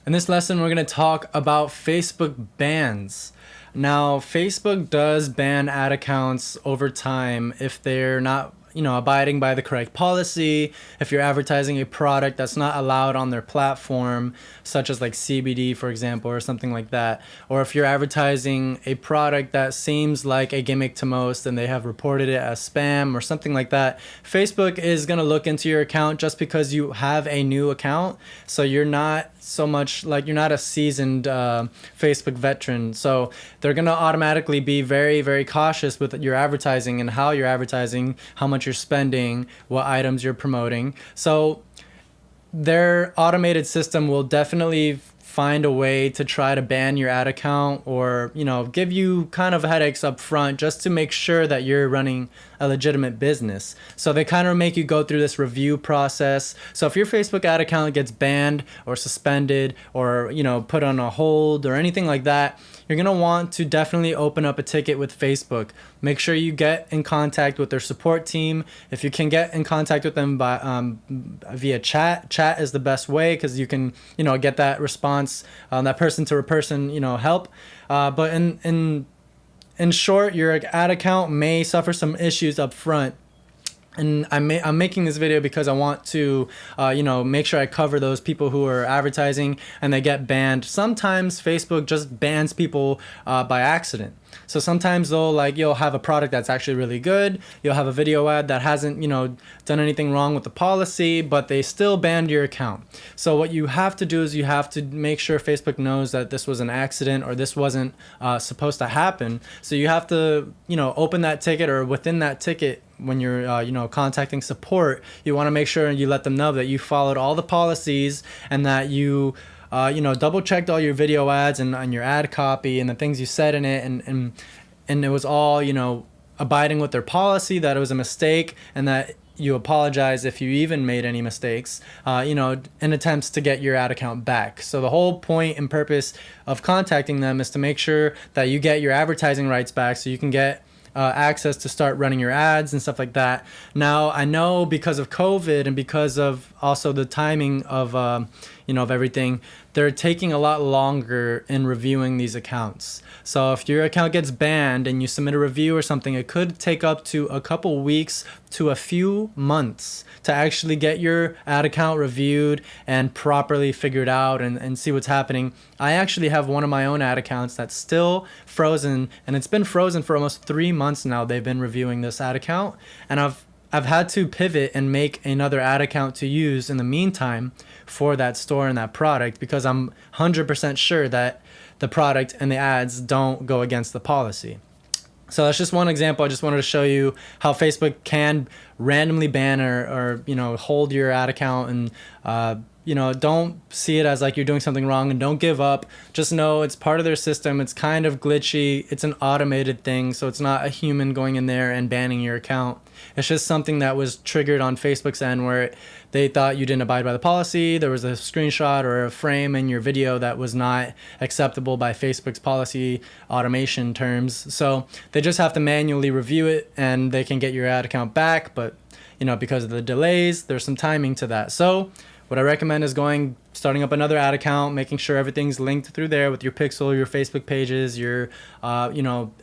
In this lesson, we're going to talk about Facebook bans. Now, Facebook does ban ad accounts over time if they're not, abiding by the correct policy, if you're advertising a product that's not allowed on their platform, such as like CBD, for example, or something like that, or if you're advertising a product that seems like a gimmick to most and they have reported it as spam or something like that, Facebook is going to look into your account just because you have a new account. So you're not so much like you're not a seasoned Facebook veteran. So they're going to automatically be very, very cautious with your advertising and how you're advertising, how much you're spending, what items you're promoting. So their automated system will definitely find a way to try to ban your ad account or, give you kind of headaches up front just to make sure that you're running a legitimate business. So they kind of make you go through this review process. So if your Facebook ad account gets banned or suspended or, put on a hold or anything like that, you're going to want to definitely open up a ticket with Facebook. Make sure you get in contact with their support team. If you can get in contact with them by via chat is the best way because you can, get that response, that person to person, help. But in short, your ad account may suffer some issues up front. And I'm making this video because I want to, make sure I cover those people who are advertising and they get banned. Sometimes Facebook just bans people by accident. So sometimes you'll have a product that's actually really good. You'll have a video ad that hasn't, done anything wrong with the policy, but they still banned your account. So what you have to do is you have to make sure Facebook knows that this was an accident or this wasn't supposed to happen. So you have to, open that ticket or within that ticket, when you're contacting support, you want to make sure you let them know that you followed all the policies and that you double checked all your video ads and your ad copy and the things you said in it and it was all abiding with their policy, that it was a mistake and that you apologize if you even made any mistakes, in attempts to get your ad account back. So the whole point and purpose of contacting them is to make sure that you get your advertising rights back so you can get access to start running your ads and stuff like that. Now, I know because of COVID and because of also the timing of, of everything, they're taking a lot longer in reviewing these accounts. So if your account gets banned and you submit a review or something, it could take up to a couple weeks to a few months to actually get your ad account reviewed and properly figured out and see what's happening. I actually have one of my own ad accounts that's still frozen, and it's been frozen for almost 3 months now. They've been reviewing this ad account, and I've had to pivot and make another ad account to use in the meantime for that store and that product because I'm 100% sure that the product and the ads don't go against the policy. So that's just one example. I just wanted to show you how Facebook can randomly ban or hold your ad account and don't see it as like you're doing something wrong and don't give up. Just know it's part of their system. It's kind of glitchy. It's an automated thing. So it's not a human going in there and banning your account. It's just something that was triggered on Facebook's end where they thought you didn't abide by the policy. There was a screenshot or a frame in your video that was not acceptable by Facebook's policy automation terms. So they just have to manually review it and they can get your ad account back. But, because of the delays, there's some timing to that. So what I recommend is starting up another ad account, making sure everything's linked through there with your pixel, your Facebook pages, your,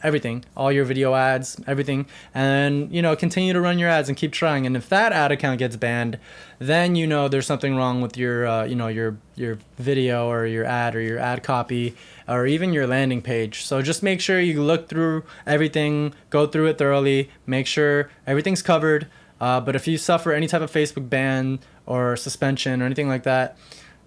everything, all your video ads, everything. And, continue to run your ads and keep trying. And if that ad account gets banned, then, there's something wrong with your, your video or your ad copy or even your landing page. So just make sure you look through everything, go through it thoroughly, make sure everything's covered. But if you suffer any type of Facebook ban or suspension or anything like that,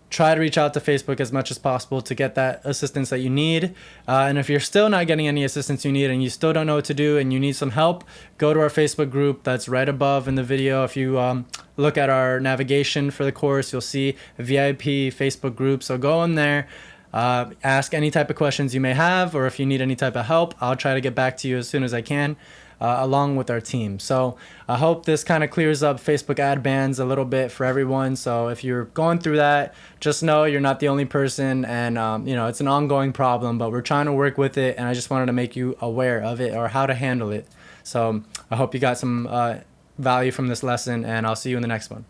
try to reach out to Facebook as much as possible to get that assistance that you need. And if you're still not getting any assistance you need and you still don't know what to do and you need some help, go to our Facebook group that's right above in the video. If you look at our navigation for the course, you'll see a VIP Facebook group. So go in there. Ask any type of questions you may have, or if you need any type of help, I'll try to get back to you as soon as I can, along with our team. So I hope this kind of clears up Facebook ad bans a little bit for everyone. So if you're going through that, just know you're not the only person, and it's an ongoing problem, but we're trying to work with it, and I just wanted to make you aware of it or how to handle it. So I hope you got some value from this lesson, and I'll see you in the next one.